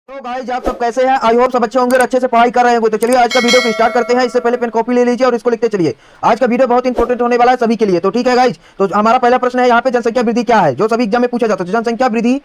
तो गाइस आप सब कैसे हैं? आई होप सब अच्छे होंगे और अच्छे से पढ़ाई कर रहे होंगे। तो चलिए आज का वीडियो को स्टार्ट करते हैं। इससे पहले पेन कॉपी ले लीजिए और इसको लिखते चलिए। आज का वीडियो बहुत इंपॉर्टेंट होने वाला है सभी के लिए। तो ठीक है गाइस, तो हमारा पहला प्रश्न है यहाँ पे, जनसंख्या वृद्धि क्या है, जो सभी एग्जाम में पूछा जाता है। जनसंख्या वृद्धि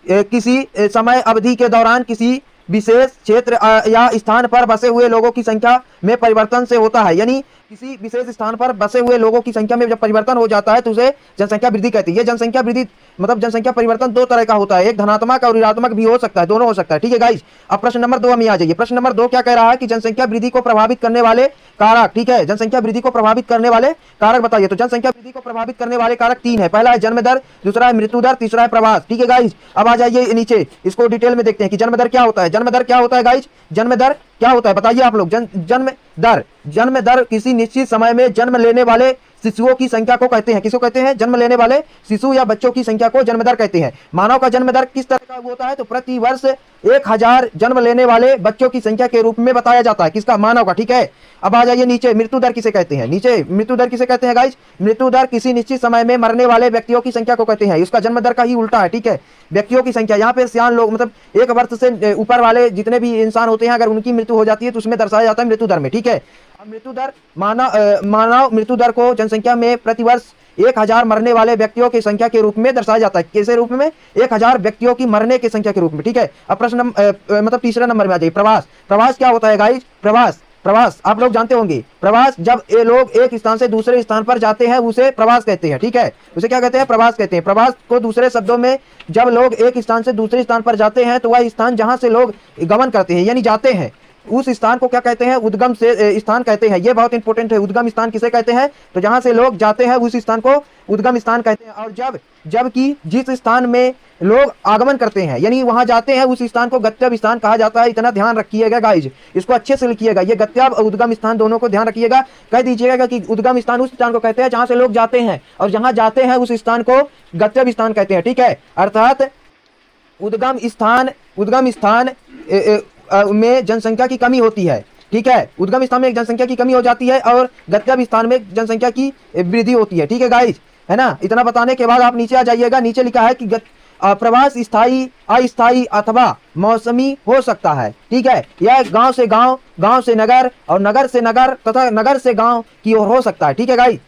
किसी समय अवधि के दौरान किसी विशेष क्षेत्र या स्थान पर बसे हुए लोगों की संख्या में परिवर्तन से होता है। यानी किसी विशेष स्थान पर बसे हुए लोगों की संख्या में जब परिवर्तन हो जाता है तो उसे जनसंख्या वृद्धि कहती है। जनसंख्या वृद्धि मतलब जनसंख्या परिवर्तन दो तरह का होता है, एक धनात्मक और ऋणात्मक भी हो सकता है, दोनों हो सकता है। ठीक है गाइस, अब प्रश्न नंबर 2 में आ जाइए। प्रश्न नंबर 2 क्या कह रहा है कि जनसंख्या वृद्धि को प्रभावित करने वाले कारक। ठीक है, जनसंख्या वृद्धि को प्रभावित करने वाले कारक बताइए। तो जनसंख्या वृद्धि को प्रभावित करने वाले कारक 3 है। पहला है जन्म दर, दूसरा है मृत्यु दर, तीसरा है प्रवास। ठीक है गाइस, अब आ जाइए नीचे, इसको डिटेल में देखते हैं कि जन्म दर क्या होता है। जन्म दर क्या होता है गाइस, जन्म दर क्या होता है बताइए आप लोग। जन्म दर किसी निश्चित समय में जन्म लेने वाले शिशुओं की संख्या को कहते हैं। किसको कहते हैं? जन्म लेने वाले शिशु या बच्चों की संख्या को जन्म दर कहते हैं। मानव का जन्म दर किस तरह का होता है? तो प्रति वर्ष 1000 जन्म लेने वाले बच्चों की संख्या के रूप में बताया जाता है। किसका? मानव का। ठीक है, अब आ जाइए नीचे, मृत्यु दर किसे कहते हैं। नीचे मृत्यु दर किसे कहते हैं गाइस? मृत्यु दर किसी निश्चित समय में मरने वाले व्यक्तियों की संख्या को कहते हैं। इसका जन्म दर का ही उल्टा है। ठीक है, व्यक्तियों की संख्या, यहाँ पे सियान लोग मतलब 1 वर्ष से ऊपर वाले जितने भी इंसान होते हैं, अगर उनकी मृत्यु हो जाती है तो उसमें दर्शाया जाता है मृत्यु दर में। ठीक है, अब मृत्यु दर मानव मृत्यु दर को जनसंख्या में प्रतिवर्ष 1000 मरने वाले व्यक्तियों की संख्या के रूप में दर्शाया जाता है। कैसे रूप में? 1000 व्यक्तियों की मरने की संख्या के रूप में। ठीक है, अब प्रश्न मतलब तीसरे नंबर में आ जाइए, प्रवास। प्रवास क्या होता है गाइस? प्रवास आप लोग जानते होंगे। प्रवास जब ये लोग एक स्थान से दूसरे स्थान पर जाते हैं उसे प्रवास कहते हैं। ठीक है, उसे क्या कहते हैं? प्रवास कहते हैं। प्रवास को दूसरे शब्दों में जब लोग एक स्थान से दूसरे स्थान पर जाते हैं तो वह स्थान जहां से लोग गमन करते हैं यानी जाते हैं उस स्थान को क्या कहते हैं? उद्गम से स्थान कहते हैं। ये बहुत इंपॉर्टेंट है। उद्गम स्थान किसे कहते हैं? तो जहां से लोग जाते हैं उस स्थान को उद्गम स्थान कहते हैं। और जबकि जिस स्थान में लोग आगमन करते हैं यानी वहां जाते हैं उस स्थान को गंतव्य स्थान कहा जाता है। इतना ध्यान रखिएगा गाइज, इसको अच्छे से लिखिएगा। ये गंतव्य और उद्गम स्थान दोनों को ध्यान रखिएगा। कह दीजिएगा कि उद्गम स्थान उस स्थान को कहते हैं जहां से लोग जाते हैं और जहां जाते हैं उस स्थान को गंतव्य स्थान कहते हैं। ठीक है, अर्थात उद्गम स्थान में जनसंख्या की कमी होती है। ठीक है, उद्गम स्थान में जनसंख्या की कमी हो जाती है और गंतव्य स्थान में जनसंख्या की वृद्धि होती है। ठीक है गाइज, है ना। इतना बताने के बाद आप नीचे आ जाइएगा। नीचे लिखा है कि प्रवास स्थायी, अस्थायी अथवा मौसमी हो सकता है। ठीक है, यह गांव से गांव, गांव से नगर और नगर से नगर तथा नगर से गांव की ओर हो सकता है। ठीक है गाइज,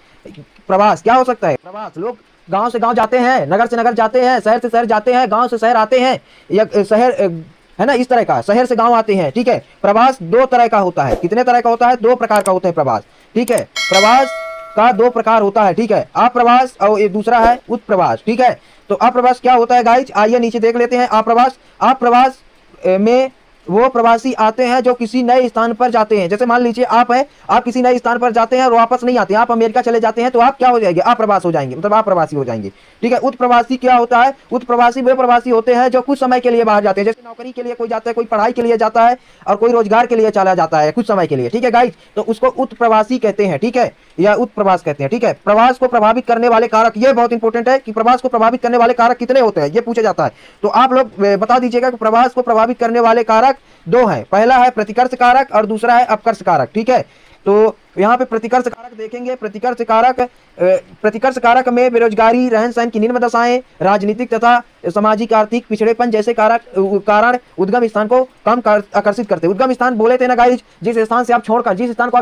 प्रवास क्या हो सकता है? प्रवास लोग गांव से गांव जाते हैं, नगर से नगर जाते हैं, शहर से शहर जाते हैं, गांव से शहर आते हैं, या शहर है ना, इस तरह का शहर से गांव आते हैं। ठीक है, प्रवास 2 तरह का होता है। कितने तरह का होता है? 2 प्रकार का होता है प्रवास। ठीक है, प्रवास का 2 प्रकार होता है। ठीक है, अप्रवास और ये दूसरा है उत्प्रवास। ठीक है, तो अप्रवास क्या होता है गाइज? आइए नीचे देख लेते हैं। अप्रवास में वो प्रवासी आते हैं जो किसी नए स्थान पर जाते हैं। जैसे मान लीजिए आप हैं, आप किसी नए स्थान पर जाते हैं और वापस नहीं आते हैं, आप अमेरिका चले जाते हैं तो आप क्या हो जाएंगे? अप्रवास हो जाएंगे, मतलब अप्रवासी हो जाएंगे। ठीक है, उत्प्रवासी क्या होता है? उत्प्रवासी वे प्रवासी होते हैं जो कुछ समय के लिए बाहर जाते हैं। जैसे नौकरी के लिए कोई जाता है, कोई पढ़ाई के लिए जाता है और कोई रोजगार के लिए चला जाता है कुछ समय के लिए। ठीक है गाइज, तो उसको उत्प्रवासी कहते हैं। ठीक है, या उत्प्रवास कहते हैं। ठीक है, प्रवास को प्रभावित करने वाले कारक, ये बहुत इंपॉर्टेंट है कि प्रवास को प्रभावित करने वाले कारक कितने होते हैं, ये पूछा जाता है। तो आप लोग बता दीजिएगा कि प्रवास को प्रभावित करने वाले कारक 2 हैं। पहला है प्रतिकर्ष कारक और दूसरा है अपकर्ष कारक। ठीक है, तो यहाँ पे प्रतिकर्ष कारक देखेंगे। प्रतिकर्ष कारक में बेरोजगारी, रहन सहन की निम्न दशाएं, राजनीतिक तथा सामाजिक आर्थिक पिछड़ेपन जैसे कारण उद्गम स्थान को कम आकर्षित करते हैं। उद्गम स्थान बोले थे ना गाइज, जिस स्थान को आप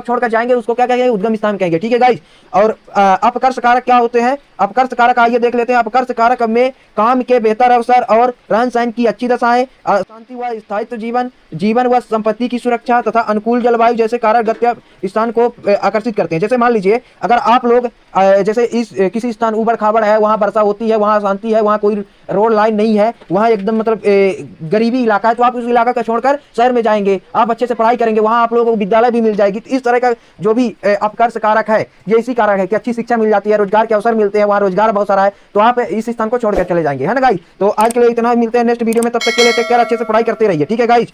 छोड़कर जाएंगे उसको क्या कहेंगे? उद्गम स्थान कहेंगे। ठीक है गाइज, और अपकर्ष कारक क्या होते हैं? अपकर्ष कारक आइए देख लेते हैं। अपकर्ष कारक में काम के बेहतर अवसर और रहन सहन की अच्छी दशाएं, शांति व स्थायित्व, जीवन व संपत्ति की सुरक्षा तथा अनुकूल जलवायु जैसे कारक गंतव्य स्थान को आकर्षित करते हैं। जैसे मान लीजिए अगर आप लोग जैसे किसी स्थान उबड़ खाबड़ है, वहां वर्षा होती है, वहां शांति है, वहां कोई रोड लाइन नहीं है, वहां एकदम मतलब गरीबी इलाका है, तो आप उस इलाका का छोड़कर शहर में जाएंगे, आप अच्छे से पढ़ाई करेंगे, वहां आप लोगों को विद्यालय भी मिल जाएगी। इस तरह का जो भी अपकर्ष कारक है ये इसी कारक है कि अच्छी शिक्षा मिल जाती है, रोजगार के अवसर मिलते हैं, वहां रोजगार बहुत सारा है, तो आप इस स्थान को छोड़कर चले जाएंगे। है ना गाइस, तो आज के लिए इतना, मिलते हैं नेक्स्ट वीडियो में, तब तक के लिए टेक केयर, अच्छे से पढ़ाई करते रहिए। ठीक है गाइस।